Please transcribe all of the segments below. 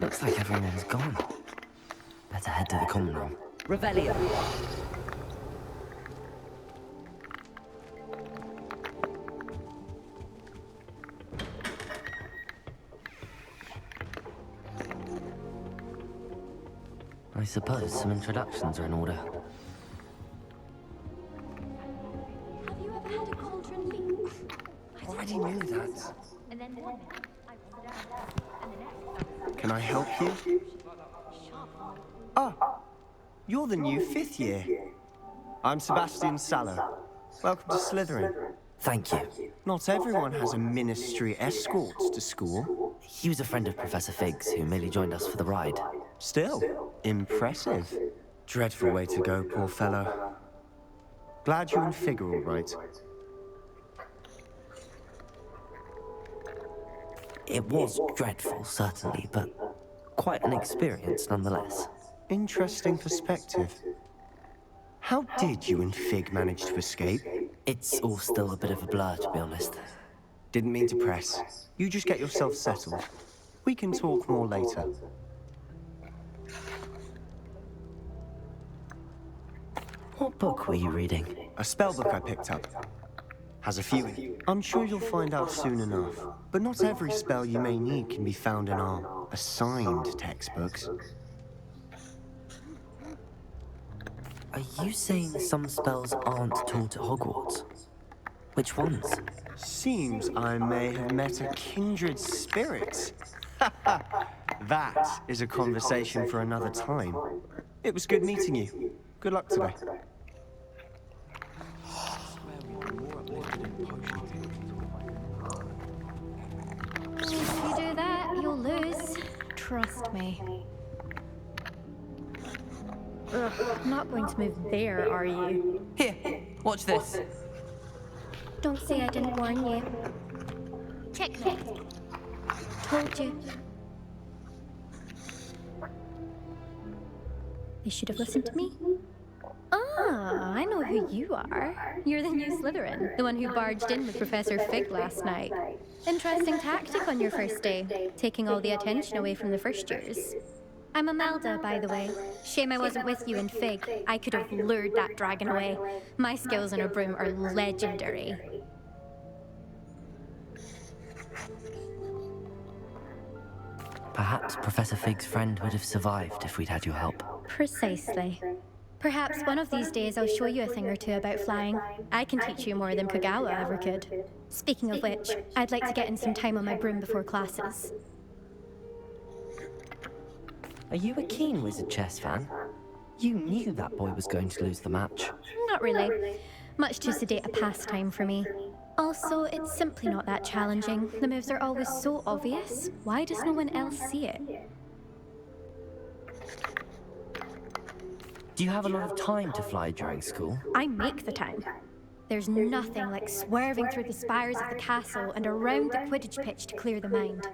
Looks like everyone's gone. Better head to the common room. Revelio. I suppose some introductions are in order. Have you ever had a cauldron leak? Already knew that. And then 1 minute, I was down, and the next, Can I help you? Ah, you're the new 5th year. I'm Sebastian Sallow. Welcome to Slytherin. Thank you. Not everyone has a ministry escort to school. He was a friend of Professor Fig's who merely joined us for the ride. Still, impressive. Dreadful way to go, poor fellow. Glad you and Fig are all right. It was dreadful, certainly, but quite an experience nonetheless. Interesting perspective. How did you and Fig manage to escape? It's all still a bit of a blur, to be honest. Didn't mean to press. You just get yourself settled. We can talk more later. What book were you reading? A spellbook I picked up. Has a few in it. I'm sure you'll find out soon enough. But not every spell you may need can be found in our assigned textbooks. Are you saying some spells aren't taught at Hogwarts? Which ones? Seems I may have met a kindred spirit. That is a conversation for another time. It was good meeting you. Good luck today. if you do that, you'll lose. Trust me. Ugh, not going to move there, are you? Here, watch this. Don't say I didn't warn you. Checkmate. Told you. They should have listened to me. Ah, I know who you are. You're the new Slytherin, the one who barged in with Professor Fig last night. Interesting tactic on your first day, taking all the attention away from the first years. I'm Imelda, by the way. Shame I wasn't with you in Fig. I could have lured that dragon away. My skills on a broom are legendary. Perhaps Professor Fig's friend would have survived if we'd had your help. Precisely. Perhaps one of these days I'll show you a thing or two about flying. I can teach you more than Kogawa ever could. Speaking of which, I'd like to get in some time on my broom before classes. Are you a keen Wizard chess fan? You knew that boy was going to lose the match. Not really. Much too sedate a pastime for me. Also, it's simply not that challenging. The moves are always so obvious. Why does no one else see it? Do you have a lot of time to fly during school? I make the time. There's nothing like swerving through the spires of the castle and around the Quidditch pitch to clear the mind.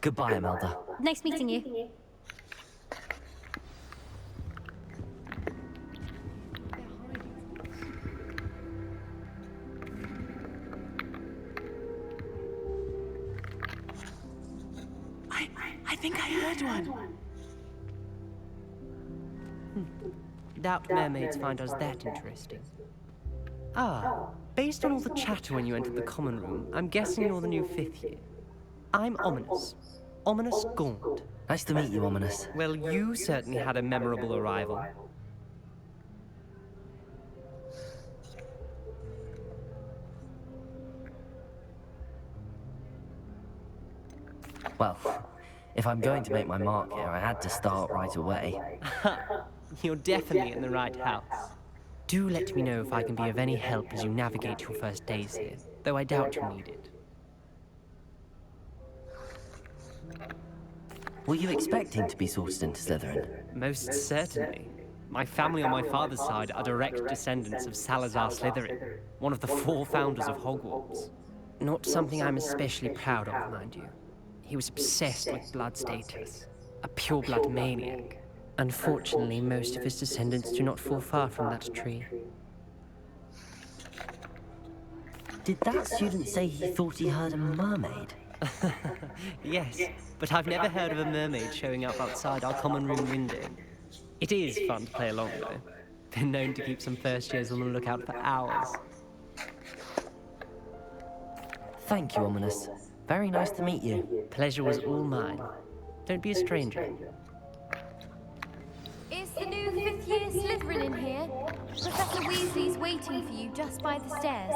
Goodbye, Imelda. Nice meeting you. I think I heard one. Doubt mermaids find us that interesting. Ah, based on all the chatter when you entered the common room, I'm guessing you're the new 5th year. I'm Ominous. Ominous Gaunt. Nice to meet you, Ominous. Well, you certainly had a memorable arrival. Well, if I'm going to make my mark here, I had to start right away. You're definitely in the right house. Do let me know if I can be of any help as you navigate your first days here, though I doubt you'll need it. Were you expecting to be sorted into Slytherin? Most certainly. My family on my father's side are direct descendants of Salazar Slytherin, one of the 4 founders of Hogwarts. Not something I'm especially proud of, mind you. He was obsessed with blood status, a pure-blood maniac. Unfortunately, most of his descendants do not fall far from that tree. Did that student say he thought he heard a mermaid? Yes, but I've never heard of a mermaid showing up outside our common room window. It is fun to play along, though. Been known to keep some first years on the lookout for hours. Thank you, Ominous. Very nice to meet you. Pleasure was all mine. Don't be a stranger. Is the new fifth-year Slytherin in here? Professor Weasley's waiting for you just by the stairs.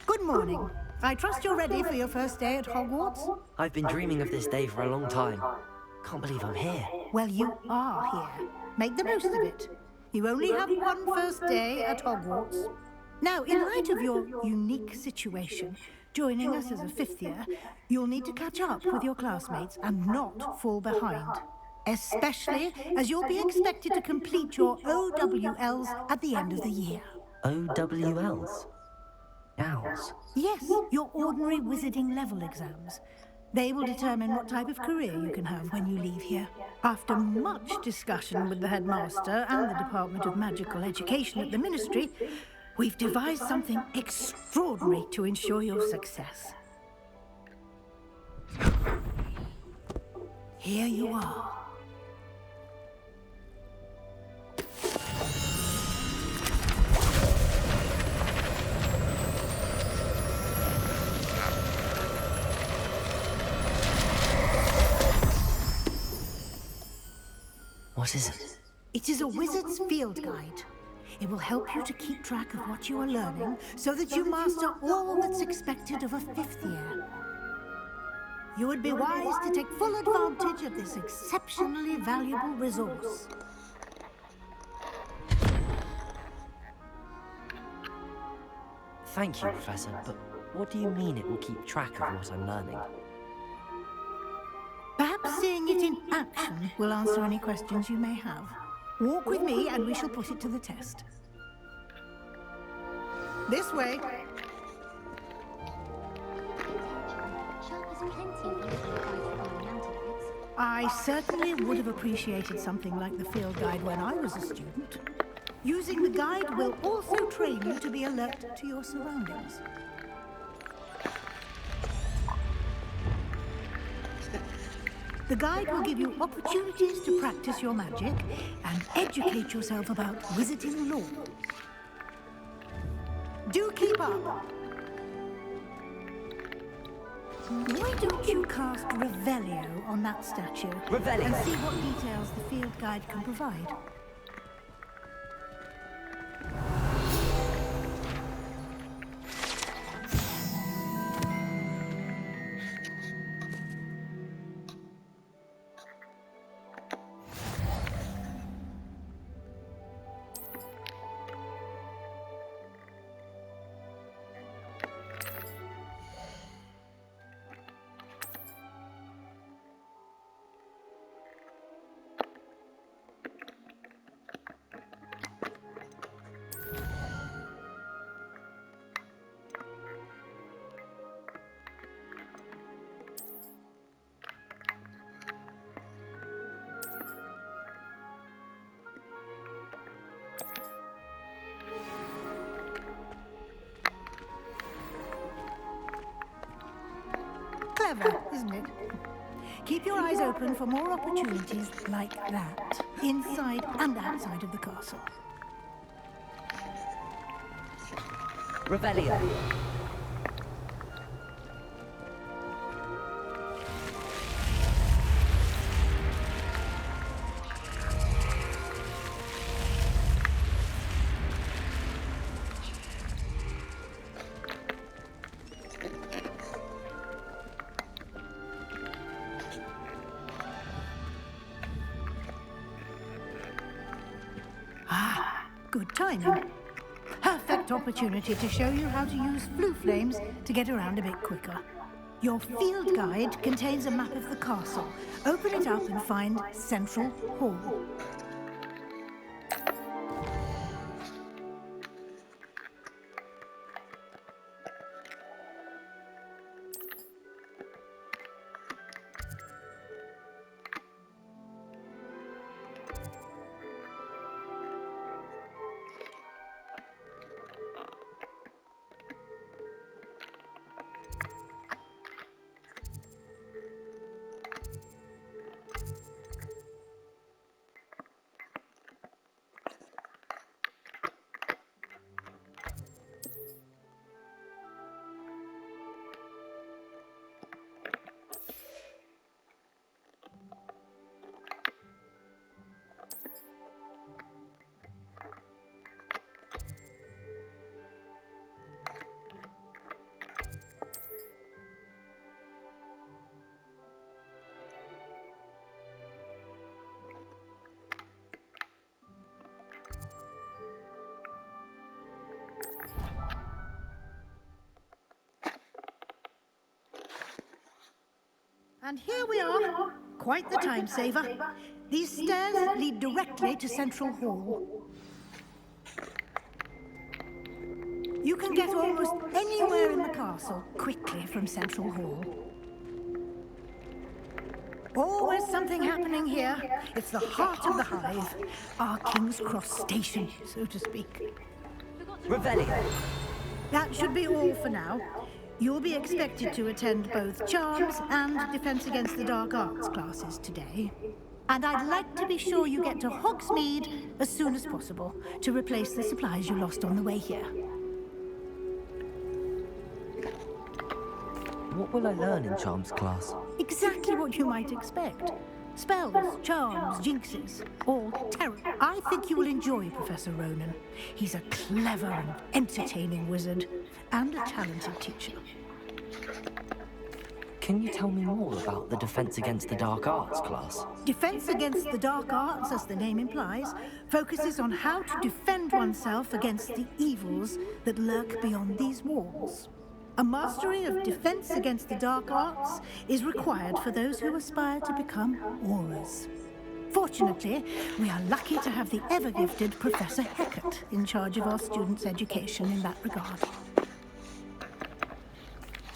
Good morning. I trust you're ready for your first day at Hogwarts? I've been dreaming of this day for a long time. Can't believe I'm here. Well, you are here. Make the most of it. You only have one first day at Hogwarts. Now, in light of your unique situation, joining us as a fifth year, you'll need to catch up with your classmates and not fall behind. Especially as you'll be expected to complete your OWLs at the end of the year. OWLs? Owls? Yes, your ordinary wizarding level exams. They will determine what type of career you can have when you leave here. After much discussion with the headmaster and the Department of Magical Education at the Ministry, we've devised something extraordinary to ensure your success. Here you are. What is it? It is a wizard's field guide. It will help you to keep track of what you are learning so that you master all that's expected of a fifth year. You would be wise to take full advantage of this exceptionally valuable resource. Thank you, Professor, but what do you mean it will keep track of what I'm learning? Perhaps seeing it in action will answer any questions you may have. Walk with me and we shall put it to the test. This way. I certainly would have appreciated something like the field guide when I was a student. Using the guide will also train you to be alert to your surroundings. The guide will give you opportunities to practice your magic and educate yourself about wizarding lore. Do keep up! Why don't you cast Revelio on that statue Revelio? And see what details the field guide can provide? Clever, isn't it? Keep your eyes open for more opportunities like that, inside and outside of the castle. Revelio. Good timing. Perfect opportunity to show you how to use flue flames to get around a bit quicker. Your field guide contains a map of the castle. Open it up and find Central Hall. And here we are. Quite the time saver. These stairs lead directly to Central Hall. You can get almost anywhere in the castle quickly from Central Hall. Always something happening here. It's the heart of the hive. Our King's Cross station, so to speak. Revelio. That should be all for now. You'll be expected to attend both Charms and Defense Against the Dark Arts classes today. And I'd like to be sure you get to Hogsmeade as soon as possible to replace the supplies you lost on the way here. What will I learn in Charms class? Exactly what you might expect. Spells, charms, jinxes, all terror. I think you will enjoy Professor Ronan. He's a clever and entertaining wizard, and a talented teacher. Can you tell me more about the Defense Against the Dark Arts class? Defense Against the Dark Arts, as the name implies, focuses on how to defend oneself against the evils that lurk beyond these walls. A mastery of Defense Against the Dark Arts is required for those who aspire to become Aurors. Fortunately, we are lucky to have the ever-gifted Professor Hecat in charge of our students' education in that regard.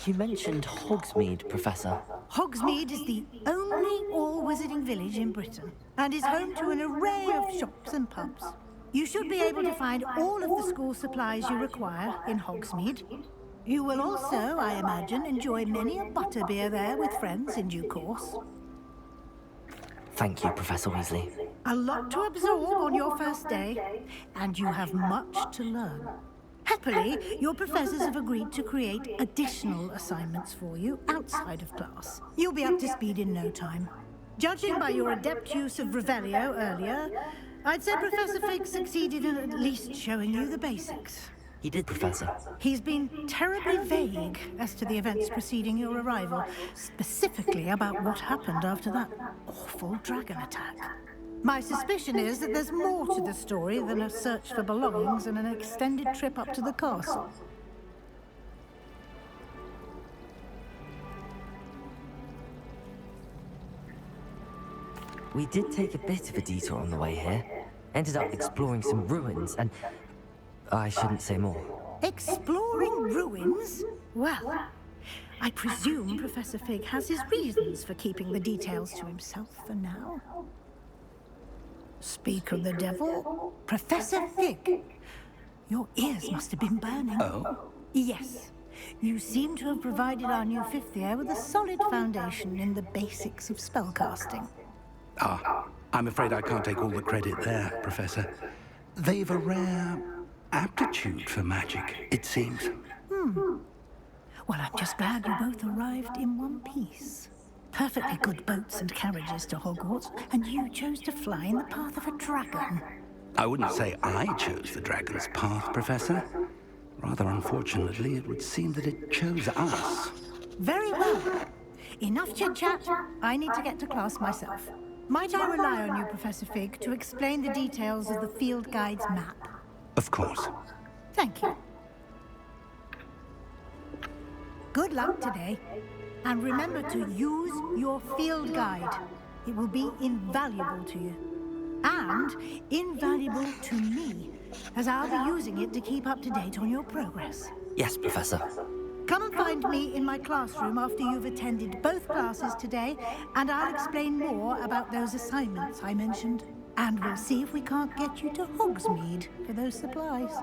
You mentioned Hogsmeade, Professor. Hogsmeade is the only all-wizarding village in Britain and is home to an array of shops and pubs. You should be able to find all of the school supplies you require in Hogsmeade. You will also, I imagine, enjoy many a butterbeer there with friends in due course. Thank you, Professor Weasley. A lot to absorb on your first day, and you have much to learn. Happily, your professors have agreed to create additional assignments for you outside of class. You'll be up to speed in no time. Judging by your adept use of Revelio earlier, I'd say Professor Fig succeeded in at least showing you the basics. He did, Professor. He's been terribly vague as to the events preceding your arrival, specifically about what happened after that awful dragon attack. My suspicion is that there's more to the story than a search for belongings and an extended trip up to the castle. We did take a bit of a detour on the way here. Ended up exploring some ruins and... I shouldn't say more. Exploring ruins? Well, I presume Professor Fig has his reasons for keeping the details to himself for now. Speak of the devil, Professor Fig. Your ears must have been burning. Oh? Yes. You seem to have provided our new fifth year with a solid foundation in the basics of spellcasting. Ah, I'm afraid I can't take all the credit there, Professor. They've a rare aptitude for magic, it seems. Well, I'm just glad you both arrived in one piece. Perfectly good boats and carriages to Hogwarts, and you chose to fly in the path of a dragon. I wouldn't say I chose the dragon's path, Professor. Rather unfortunately, it would seem that it chose us. Very well. Enough chit-chat. I need to get to class myself. Might I rely on you, Professor Fig, to explain the details of the field guide's map? Of course. Thank you. Good luck today. And remember to use your field guide. It will be invaluable to you. And invaluable to me, as I'll be using it to keep up to date on your progress. Yes, Professor. Come and find me in my classroom after you've attended both classes today, and I'll explain more about those assignments I mentioned. And we'll see if we can't get you to Hogsmeade for those supplies.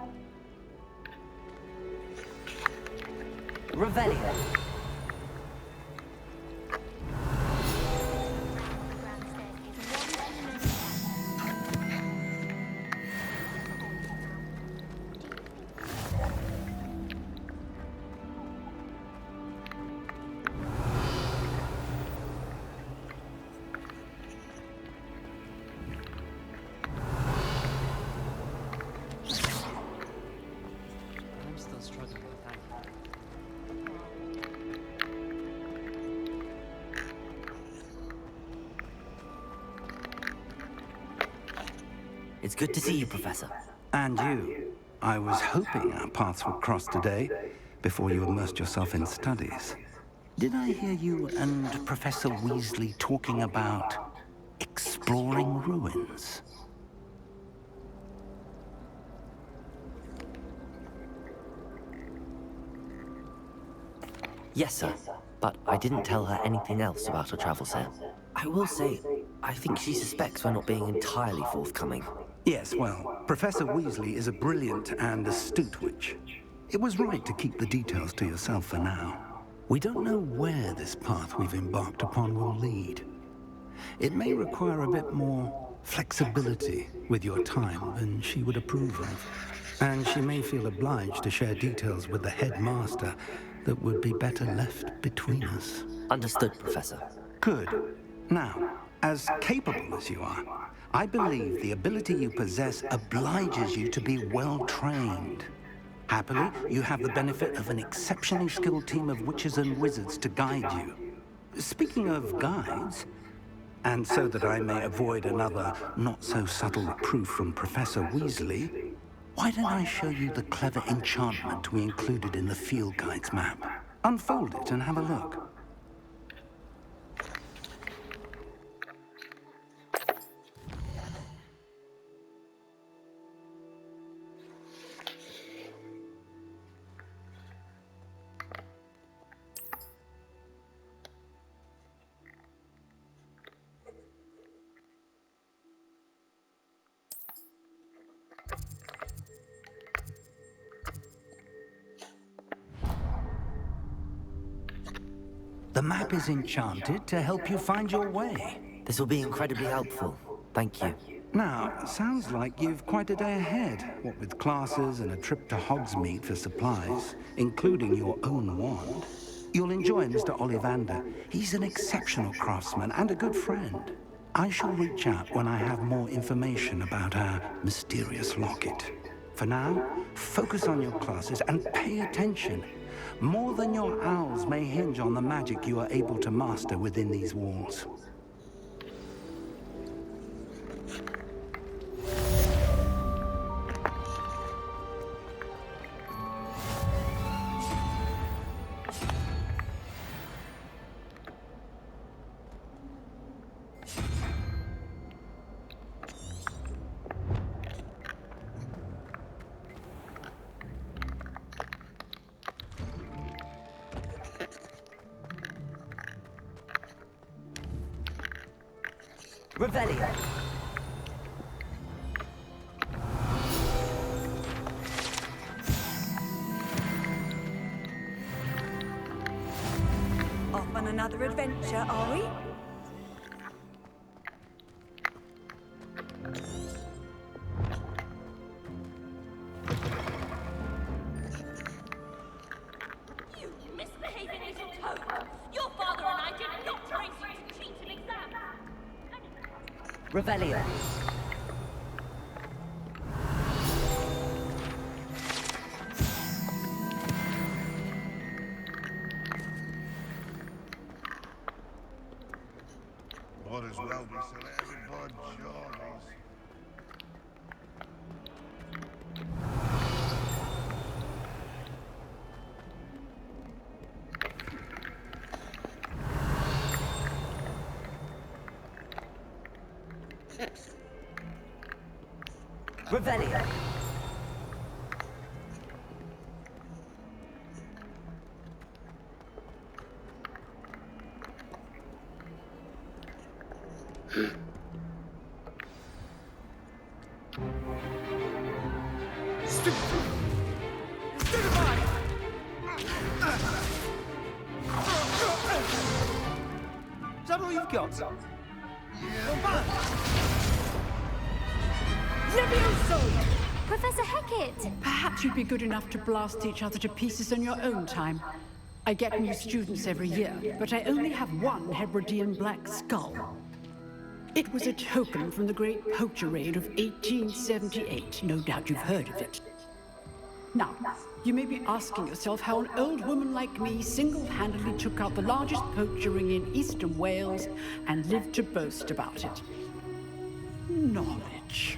Revelio. I'm still struggling with that. It's good to see you, Professor. And you. I was hoping our paths would cross today, before you immersed yourself in studies. Did I hear you and Professor Weasley talking about exploring ruins? Yes, sir. But I didn't tell her anything else about her travels here. I will say, I think she suspects we're not being entirely forthcoming. Yes, well, Professor Weasley is a brilliant and astute witch. It was right to keep the details to yourself for now. We don't know where this path we've embarked upon will lead. It may require a bit more flexibility with your time than she would approve of. And she may feel obliged to share details with the headmaster that would be better left between us. Understood, Professor. Good. Now, as capable as you are, I believe the ability you possess obliges you to be well-trained. Happily, you have the benefit of an exceptionally skilled team of witches and wizards to guide you. Speaking of guides, and so that I may avoid another not-so-subtle reproof from Professor Weasley, why don't I show you the clever enchantment we included in the field guide's map? Unfold it and have a look. The map is enchanted to help you find your way. This will be incredibly helpful. Thank you. Now, sounds like you've quite a day ahead, what with classes and a trip to Hogsmeade for supplies, including your own wand. You'll enjoy Mr. Ollivander. He's an exceptional craftsman and a good friend. I shall reach out when I have more information about our mysterious locket. For now, focus on your classes and pay attention. More than your owls may hinge on the magic you are able to master within these walls. Revelio. Off on another adventure, are we? You misbehaving little toad! Your father and I did not raise you to cheat an exam! Revelio. Might as well be surrounded by jollies. Revelio. Is that all you've got? Levioso! Professor Hecat! Perhaps you'd be good enough to blast each other to pieces in your own time. I get new students every year, but I only have one Hebridean black skull. It was a token from the Great Poacher Raid of 1878. No doubt you've heard of it. Now, you may be asking yourself how an old woman like me single-handedly took out the largest poacher ring in eastern Wales and lived to boast about it. Knowledge.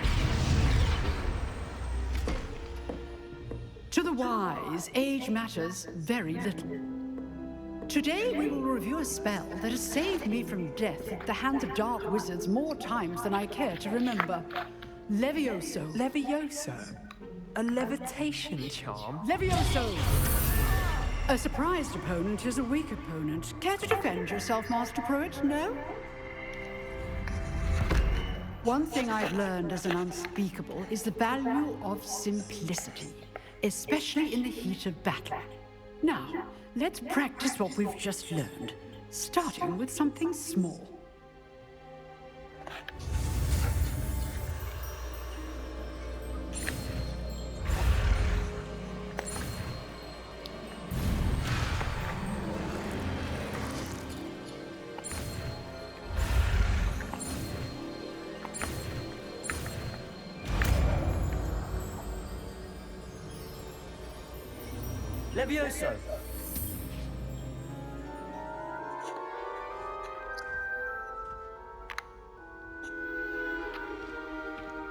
To the wise, age matters very little. Today we will review a spell that has saved me from death at the hands of dark wizards more times than I care to remember. Levioso. Levioso? A levitation charm? Levioso! A surprised opponent is a weak opponent. Care to defend yourself, Master Pruitt? No? One thing I've learned as an unspeakable is the value of simplicity, especially in the heat of battle. Now, let's practice what we've just learned, starting with something small. Levioso.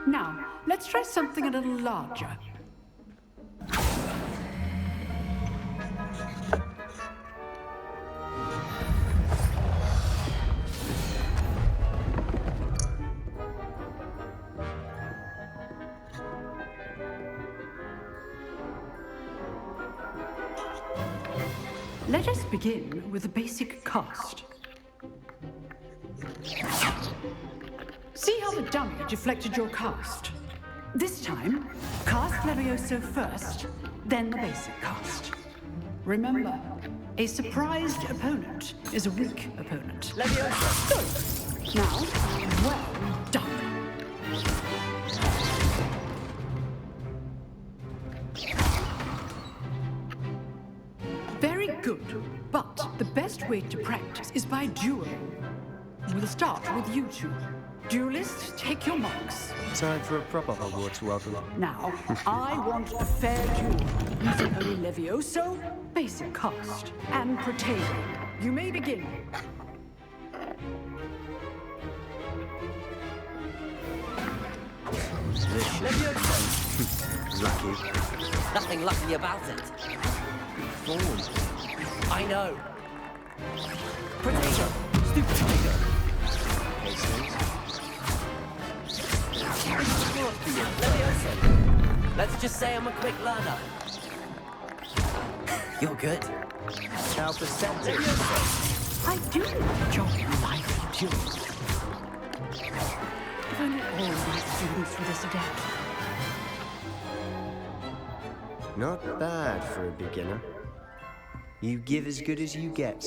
Now, let's try something a little larger. Let us begin with a basic cast. See how the dummy deflected your cast? This time, cast Levioso first, then the basic cast. Remember, a surprised opponent is a weak opponent. Levioso. Good. Now, well done. Very good, but the best way to practice is by dueling. We'll start with you two. Duelists, take your marks. Time for a proper Hogwarts welcome. Now, I want a fair duel, using only Levioso, basic cast, and Protego. You may begin. Lucky. Nothing lucky about it. I know. Protego. Stupid Protego. Levioso. Let's just say I'm a quick learner. You're good. How perceptive. I do enjoy life duels. If only all my students were this adept. Not bad for a beginner. You give as good as you get.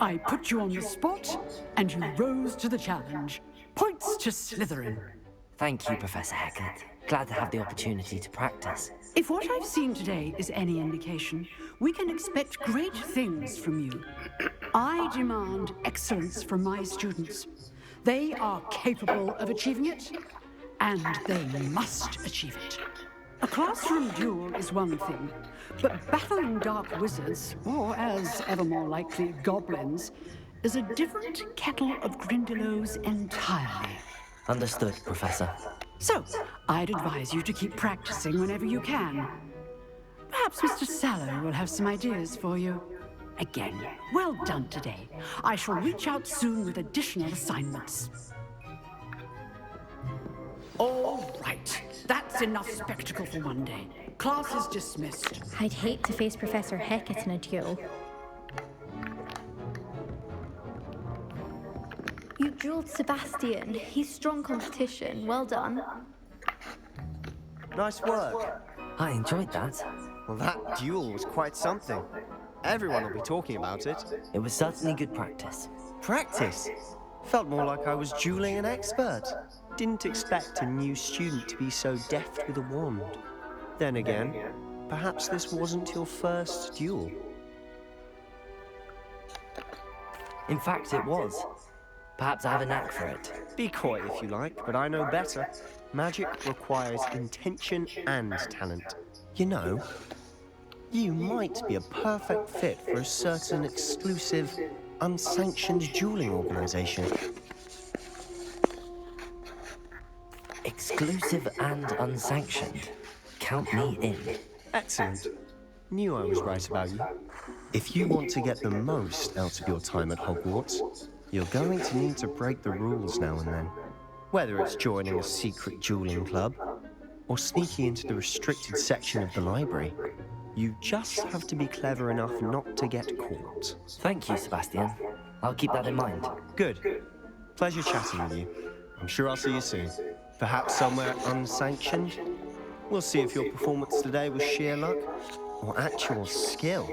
I put you on the spot, and you rose to the challenge. Points to Slytherin. Thank you, Professor Hecat. Glad to have the opportunity to practice. If what I've seen today is any indication, we can expect great things from you. I demand excellence from my students. They are capable of achieving it, and they must achieve it. A classroom duel is one thing, but battling dark wizards, or as ever more likely, goblins, is a different kettle of Grindylows entirely. Perhaps Mr. Sallow will have some ideas for you. Again, well done today. I shall reach out soon with additional assignments. All right, that's enough spectacle for one day. Class is dismissed. I'd hate to face Professor Hecat in a duel. You dueled Sebastian. He's strong competition. Well done. Nice work. I enjoyed that. Well, that duel was quite something. Everyone will be talking about it. It was certainly good practice. Practice? Felt more like I was dueling an expert. Didn't expect a new student to be so deft with a wand. Then again, perhaps this wasn't your first duel. In fact, it was. Perhaps I have a knack for it. Be coy if you like, but I know better. Magic requires intention and talent. You know, you might be a perfect fit for a certain exclusive, unsanctioned dueling organization. Exclusive and unsanctioned. Count me in. Excellent. Knew I was right about you. If you want to get the most out of your time at Hogwarts, you're going to need to break the rules now and then. Whether it's joining a secret dueling club, or sneaking into the restricted section of the library, you just have to be clever enough not to get caught. Thank you, Sebastian. I'll keep that in mind. Good. Pleasure chatting with you. I'm sure I'll see you soon. Perhaps somewhere unsanctioned? We'll see if your performance today was sheer luck or actual skill.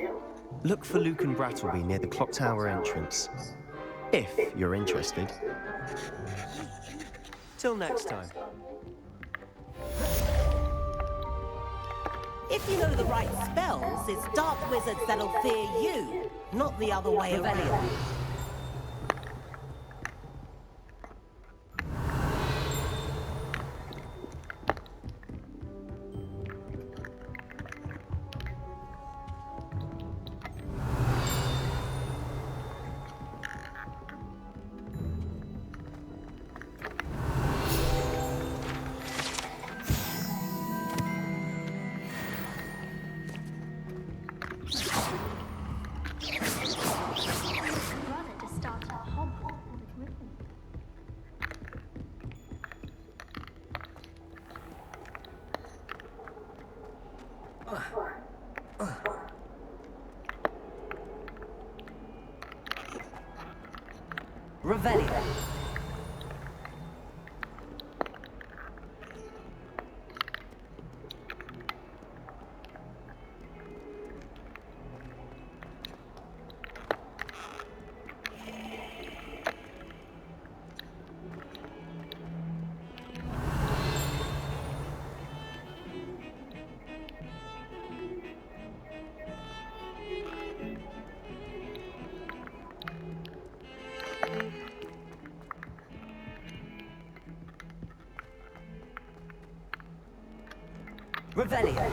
Look for Luke and Brattleby near the Clock Tower entrance, if you're interested. Till next time. If you know the right spells, it's dark wizards that'll fear you, not the other way around. Revelio. Revelio.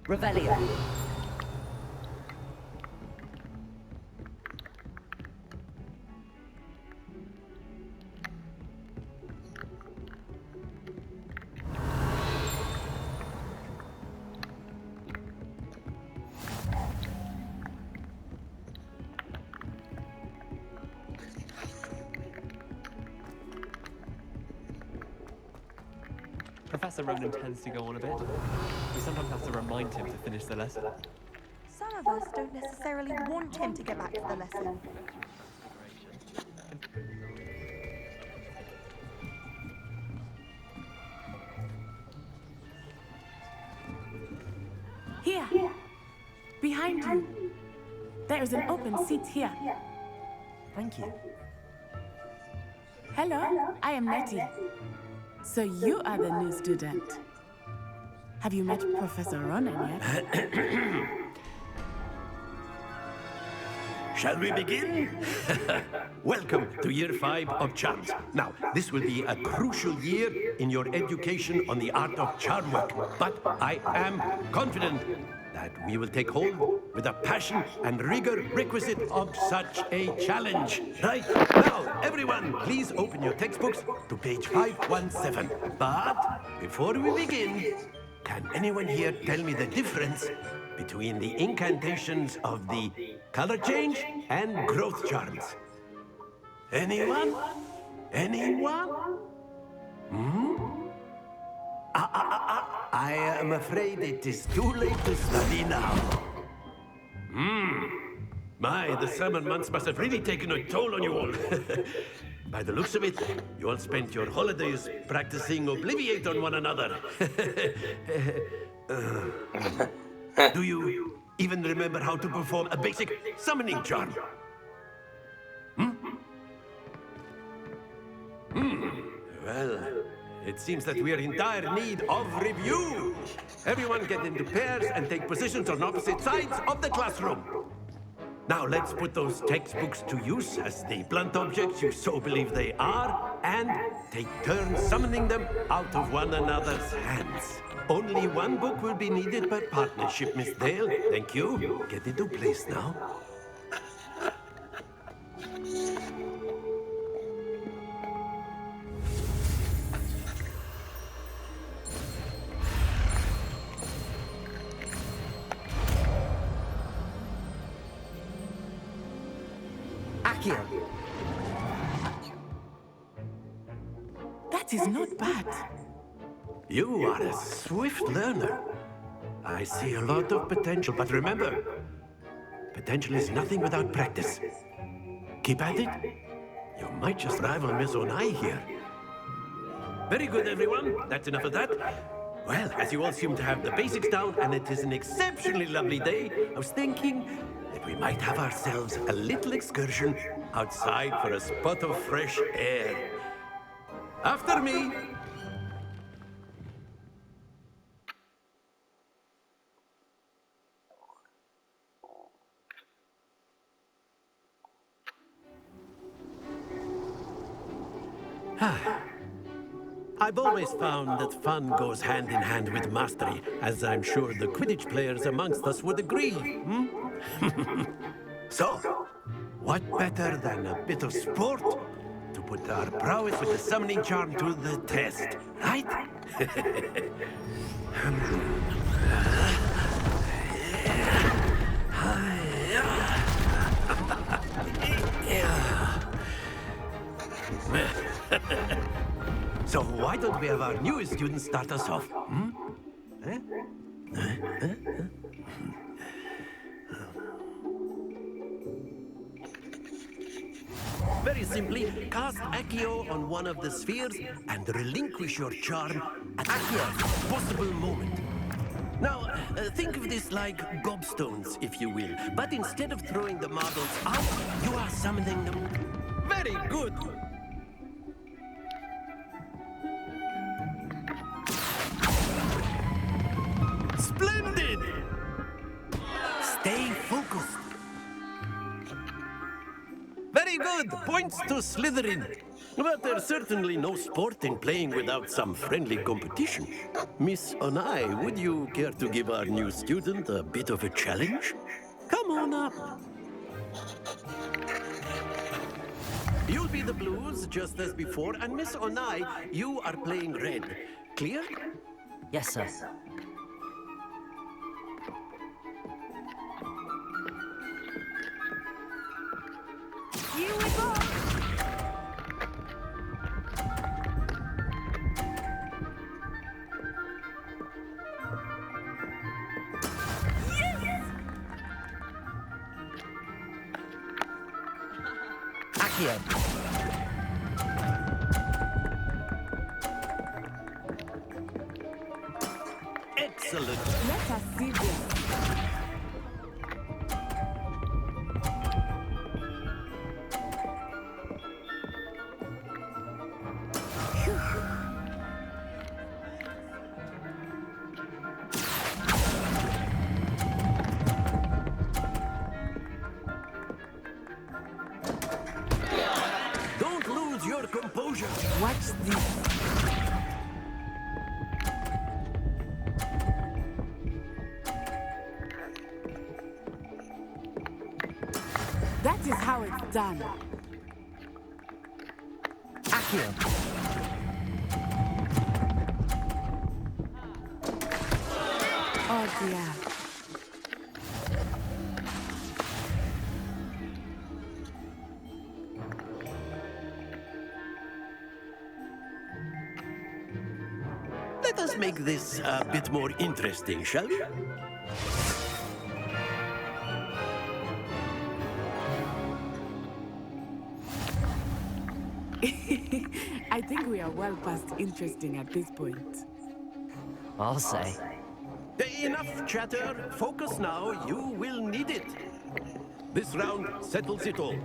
Revelio. Professor Ronan tends to go on a bit. We sometimes have to remind him to finish the lesson. Some of us don't necessarily want him to get back to the lesson. There is an open seat here. Thank you. Hello, I am Nettie. So you are the new student. Have you met Professor Ronan yet? Shall we begin? Welcome to Year 5 of Charms. Now, this will be a crucial year in your education on the art of charm work, but I am confident that we will take hold with the passion and rigor requisite of such a challenge. Right? Now, everyone, please open your textbooks to page 517. But before we begin, can anyone here tell me the difference between the incantations of the color change and growth charms? Anyone? Anyone? I am afraid it is too late to study now. My, the summer months must have really taken a toll on you all. By the looks of it, you all spent your holidays practicing Obliviate on one another. Do you even remember how to perform a basic summoning charm? Well, it seems that we are in dire need of review. Everyone get into pairs and take positions on opposite sides of the classroom. Now let's put those textbooks to use as the blunt objects you so believe they are, and take turns summoning them out of one another's hands. Only one book will be needed per partnership, Miss Dale. Thank you. Get into place now. Accio! That is not bad. You are a swift learner. I see a lot of potential, but remember, potential is nothing without practice. Keep at it. You might just rival Miss Onai here. Very good, everyone. That's enough of that. Well, as you all seem to have the basics down, and it is an exceptionally lovely day, I was thinking that we might have ourselves a little excursion outside for a spot of fresh air. After me. I've always found that fun goes hand in hand with mastery, as I'm sure the Quidditch players amongst us would agree. So, what better than a bit of sport to put our prowess with the summoning charm to the test, right? So why don't we have our newest student start us off? Very simply, cast Accio on one of the spheres and relinquish your charm at the possible moment. Now, think of this like gobstones, if you will. But instead of throwing the marbles out, you are summoning them. Very good! Splendid! Stay focused. Very good. Points to Slytherin. But there's certainly no sport in playing without some friendly competition. Miss Onai, would you care to give our new student a bit of a challenge? Come on up. You'll be the blues, just as before, and Miss Onai, you are playing red. Clear? Yes, sir. Here we go! Accio! Excellent. Let us see this. Watch this. That is how it's done. Accio. Oh dear. Let us make this a bit more interesting, shall we? I think we are well past interesting at this point. I'll say. Enough chatter. Focus now. You will need it. This round settles it all.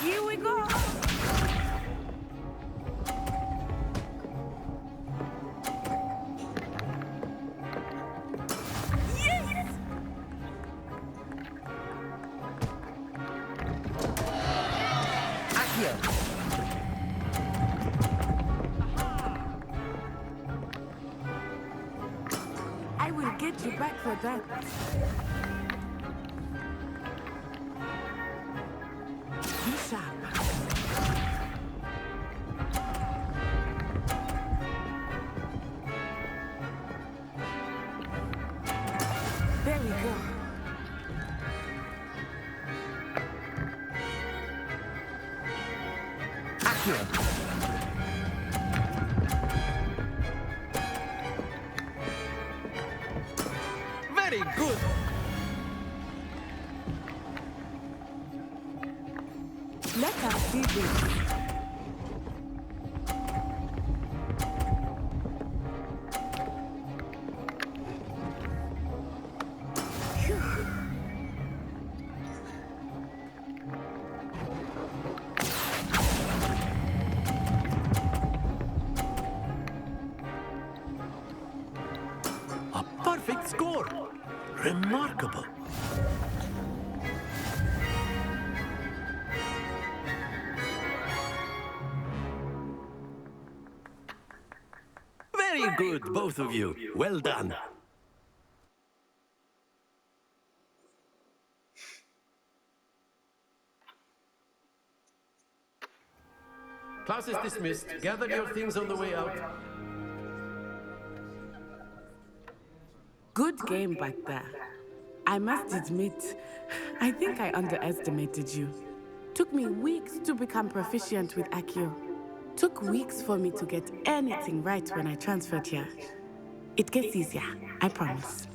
Here we go! Yes! Accio. I will get you back for that. Be sharp. There we go. Accio. Very good. Let us see this. A perfect score. Remarkable. Very good, both of you. Well done. Class is dismissed. Gather your things on the way out. Good game back there. I must admit, I think I underestimated you. Took me weeks to become proficient with Accio. Took weeks for me to get anything right when I transferred here. It gets easier, I promise.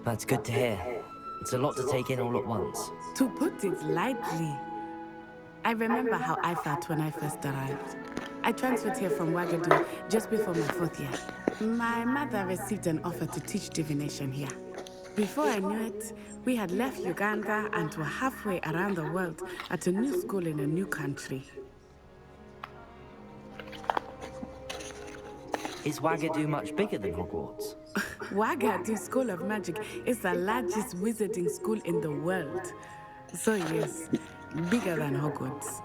That's good to hear. It's a lot to take in all at once. To put it lightly, I remember how I felt when I first arrived. I transferred here from Wagadu just before my 4th year. My mother received an offer to teach divination here. Before I knew it, we had left Uganda and were halfway around the world at a new school in a new country. Is Wagadu much bigger than Hogwarts? Wagadu School of Magic is the largest wizarding school in the world. So yes, bigger than Hogwarts.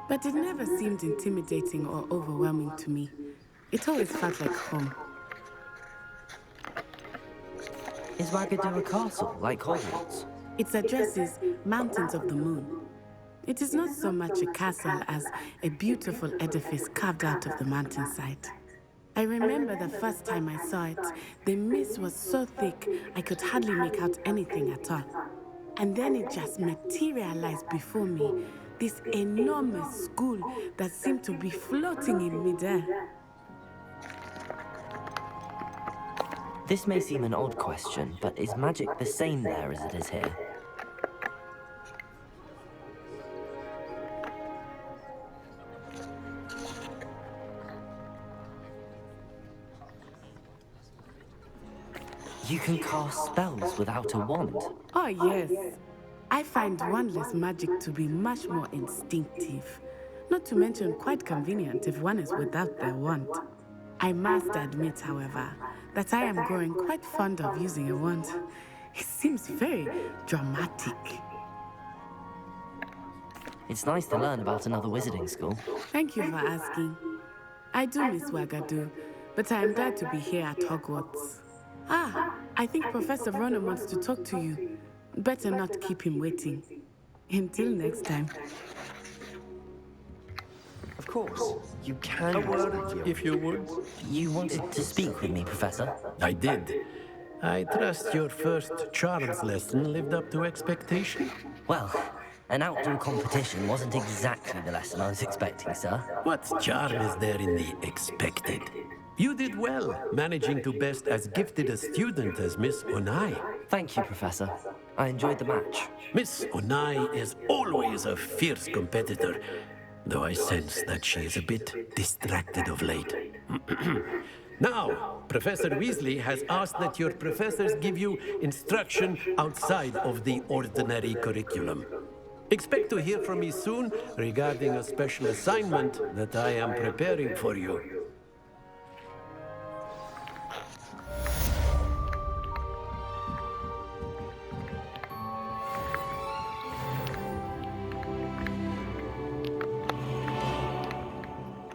But it never seemed intimidating or overwhelming to me. It always felt like home. Is Wagadu a castle, like Hogwarts? Its address is Mountains of the Moon. It is not so much a castle as a beautiful edifice carved out of the mountainside. I remember the first time I saw it, the mist was so thick I could hardly make out anything at all. And then it just materialized before me, this enormous school that seemed to be floating in midair. This may seem an odd question, but is magic the same there as it is here? You can cast spells without a wand. Oh yes. I find wandless magic to be much more instinctive. Not to mention quite convenient if one is without their wand. I must admit, however, that I am growing quite fond of using a wand. It seems very dramatic. It's nice to learn about another wizarding school. Thank you for asking. I do miss Wagadu, but I am glad to be here at Hogwarts. Ah, I think Professor Ronan wants to talk to you. Better not keep him waiting. Until next time. Of course, you can. A word, if you would. You wanted to speak with me, Professor? I did. I trust your first charms lesson lived up to expectation. Well, an outdoor competition wasn't exactly the lesson I was expecting, sir. What charm is there in the expected? You did well, managing to best as gifted a student as Miss Onai. Thank you, Professor. I enjoyed the match. Miss Onai is always a fierce competitor, though I sense that she is a bit distracted of late. Now, Professor Weasley has asked that your professors give you instruction outside of the ordinary curriculum. Expect to hear from me soon regarding a special assignment that I am preparing for you.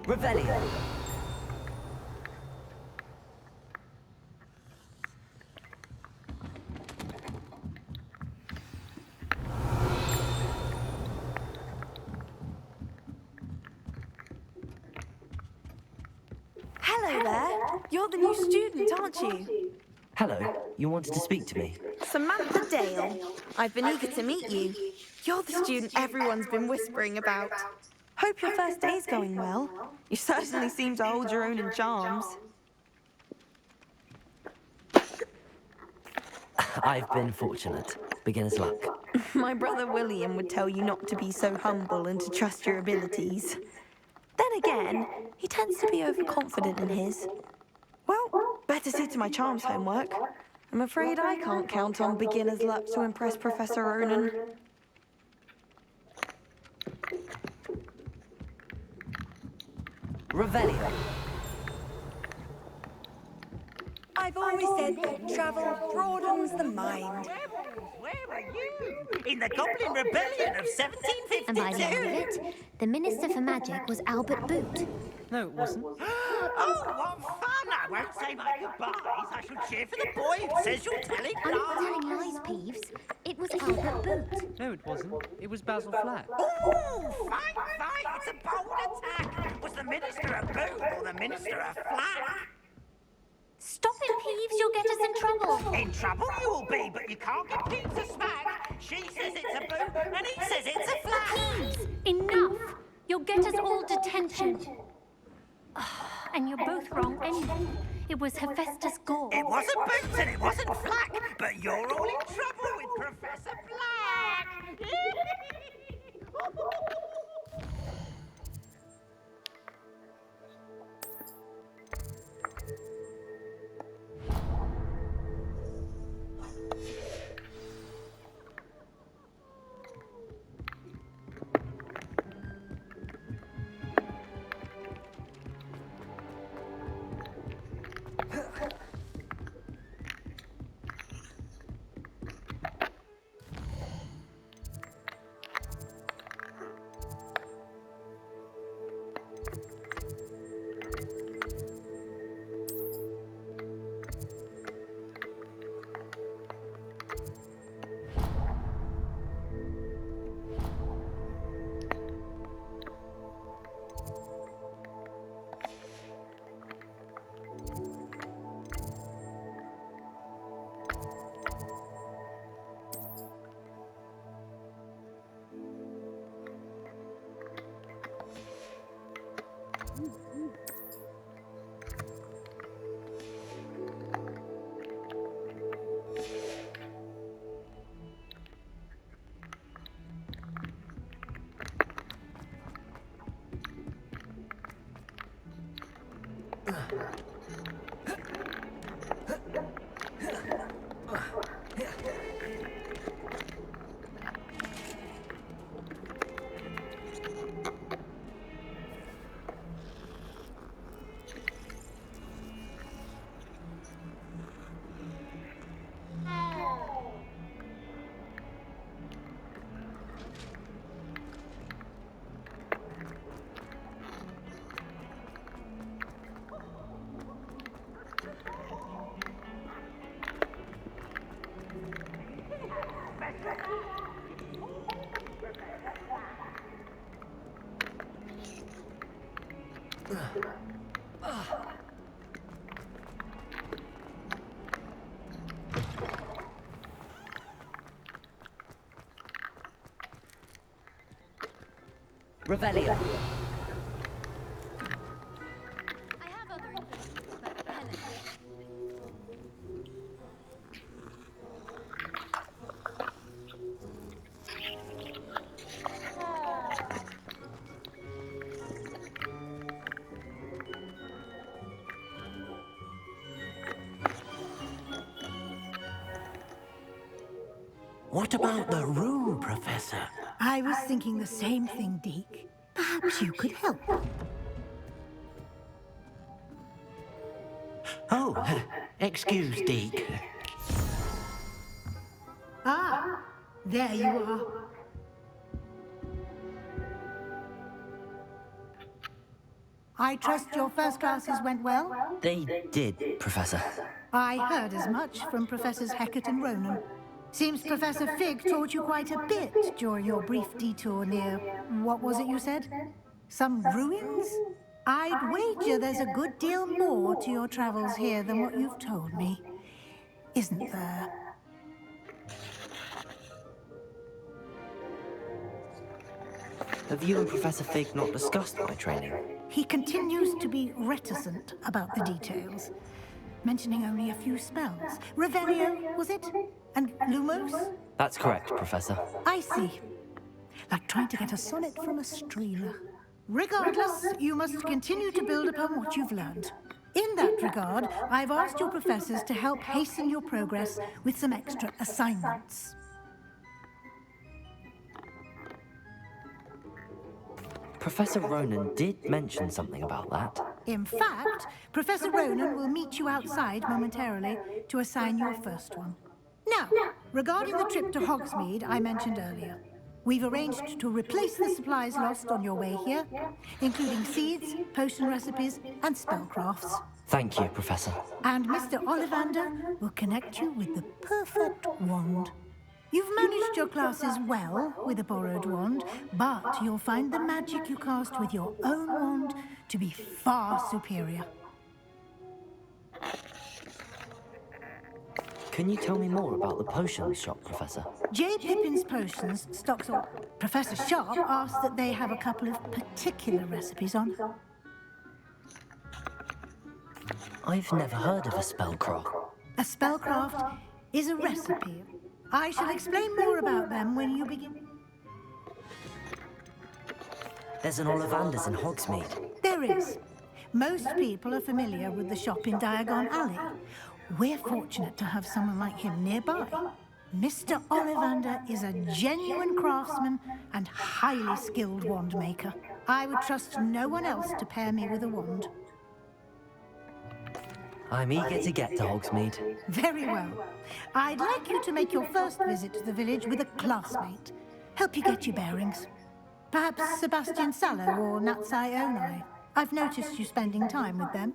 Revelio. Hello there. You're the new student, aren't you? Hello, you wanted to speak to me? Samantha Dale. I've been eager to meet you. You're the student everyone's been whispering about. Hope your first day's going well. You certainly seem to hold your own in charms. I've been fortunate. Beginner's luck. My brother William would tell you not to be so humble and to trust your abilities. Then again, he tends to be overconfident in his. Well, better see to my charms homework. I'm afraid I can't count on beginner's luck to impress Professor Ronan. Revelio. I've always said that travel broadens the mind. Where were you? In the Goblin Rebellion of 1752? And by the end of it, the Minister for Magic was Albert Boot. No, it wasn't. Oh, what fun! I won't say my goodbyes. I shall cheer for the boy who says you're telling I'm not lies. telling lies, Peeves. It was Albert Boot. No, it wasn't. It was Basil Flack. Oh, fight! It's a bold attack. Was the Minister a boot or the Minister a flat? Stop it, Peeves. You'll get us in trouble. In trouble you will be, but you can't get Peeves a smack. She says it's a boot, and he says it's a flat. Peeves, enough. You'll get us all detention. And you're both wrong anyway. It was Hephaestus Gore. It wasn't Boots and it wasn't Flack, but you're all in trouble with Professor Black. Revelio. I have other information, but Helen. What about the room, Professor? I was thinking the same thing, Deke. Perhaps you could help. Oh, excuse, Deke. Ah, there you are. I trust your first classes went well? They did, Professor. I heard as much from Professors Hecat and Ronan. Seems Professor Fig taught you quite a bit during your brief detour near... what was it you said? Some ruins? I'd wager there's a good deal more to your travels here than what you've told me. Isn't there? Have you and Professor Fig not discussed my training? He continues to be reticent about the details, mentioning only a few spells. Revelio, was it? And Lumos? That's correct, Professor. I see. Like trying to get a sonnet from a streeler. Regardless, you must continue to build upon what you've learned. In that regard, I've asked your professors to help hasten your progress with some extra assignments. Professor Ronan did mention something about that. In fact, Professor Ronan will meet you outside momentarily to assign your first one. Now, regarding the trip to Hogsmeade I mentioned earlier, we've arranged to replace the supplies lost on your way here, including seeds, potion recipes, and spellcrafts. Thank you, Professor. And Mr. Ollivander will connect you with the perfect wand. You've managed your classes well with a borrowed wand, but you'll find the magic you cast with your own wand to be far superior. Can you tell me more about the potions shop, Professor? J. Pippin's Potions stocks all... Professor Sharp asked that they have a couple of particular recipes on. I've never heard of a spellcraft. A spellcraft is a recipe. I shall explain more about them when you begin. There's an Ollivander's in Hogsmeade. There is. Most people are familiar with the shop in Diagon Alley. We're fortunate to have someone like him nearby. Mr. Ollivander is a genuine craftsman and highly skilled wand maker. I would trust no one else to pair me with a wand. I'm eager to get to Hogsmeade. Very well. I'd like you to make your first visit to the village with a classmate. Help you get your bearings. Perhaps Sebastian Sallow or Natsai Onai. I've noticed you spending time with them.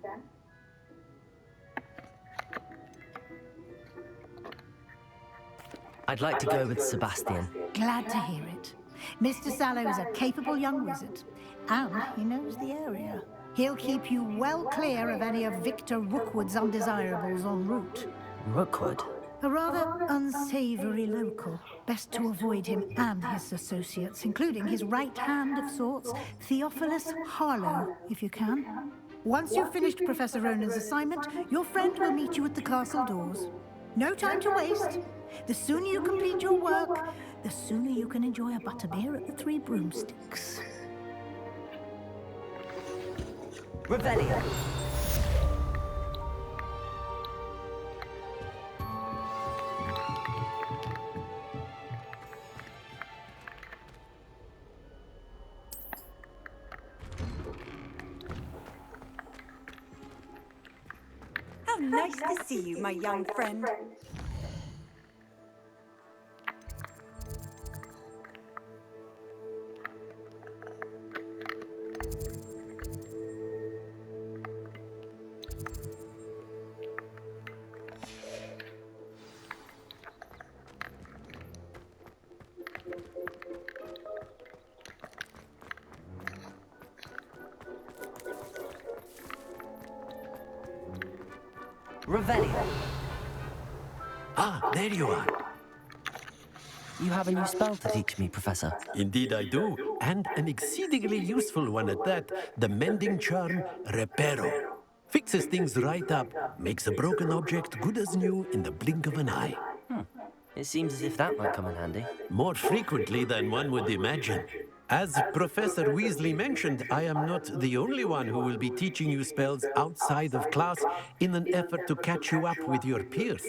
I'd like to go with Sebastian. Glad to hear it. Mr. Sallow is a capable young wizard, and he knows the area. He'll keep you well clear of any of Victor Rookwood's undesirables en route. Rookwood? A rather unsavory local. Best to avoid him and his associates, including his right hand of sorts, Theophilus Harlow, if you can. Once you've finished Professor Ronan's assignment, your friend will meet you at the castle doors. No time to waste. The sooner you complete your work, the sooner you can enjoy a butterbeer at the Three Broomsticks. Revelio. How nice to see you, my young friend. Revelio. Ah, there you are. You have a new spell to teach me, Professor. Indeed I do, and an exceedingly useful one at that, the mending charm Reparo. Fixes things right up, makes a broken object good as new in the blink of an eye. It seems as if that might come in handy. More frequently than one would imagine. As Professor Weasley mentioned, I am not the only one who will be teaching you spells outside of class in an effort to catch you up with your peers.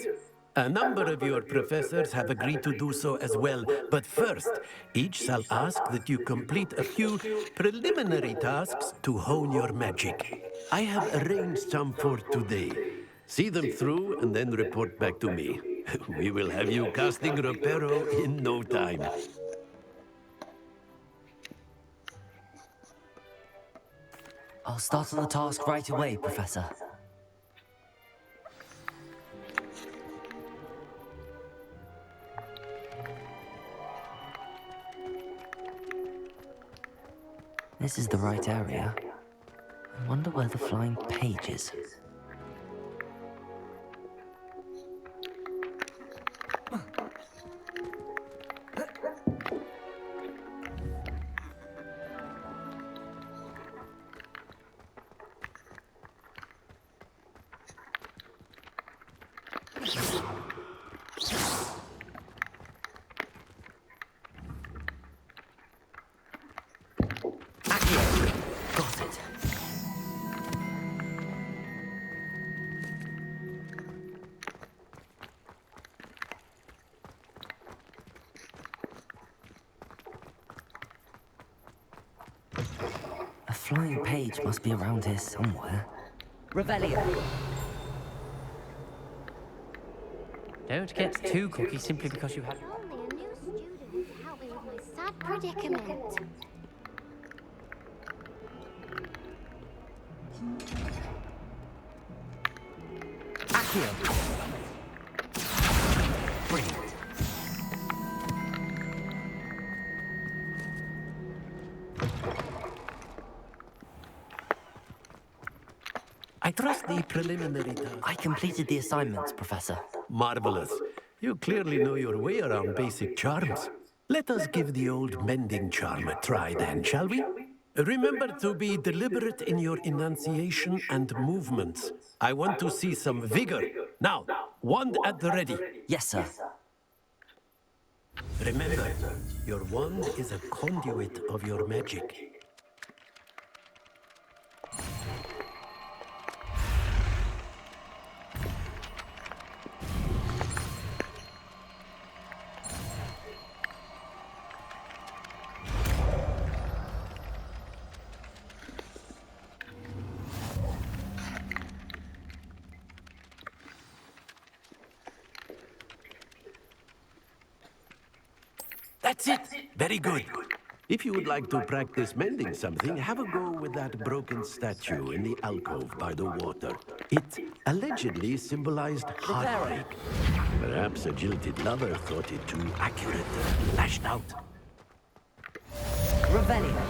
A number of your professors have agreed to do so as well, but first, each shall ask that you complete a few preliminary tasks to hone your magic. I have arranged some for today. See them through and then report back to me. We will have you casting Reparo in no time. I'll start on the task right away, Professor. This is the right area. I wonder where the flying page is. Got it. A flying page must be around here somewhere. Revelio. Don't get too cocky simply because you have... Only a new student to help me with my sad predicament. Accio. Brilliant. I trust the preliminary task. I completed the assignments, Professor. Marvelous. You clearly know your way around basic charms. Let us give the old mending charm a try then, shall we? Remember to be deliberate in your enunciation and movements. I want to see some vigor. Now, wand at the ready. Yes, sir. Remember, your wand is a conduit of your magic. That's it. Very good. If you would like to practice mending something, have a go with that broken statue in the alcove by the water. It allegedly symbolized heartbreak. Perhaps a jilted lover thought it too accurate and lashed out. Revelio.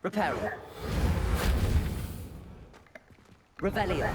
Reparo. Revelio.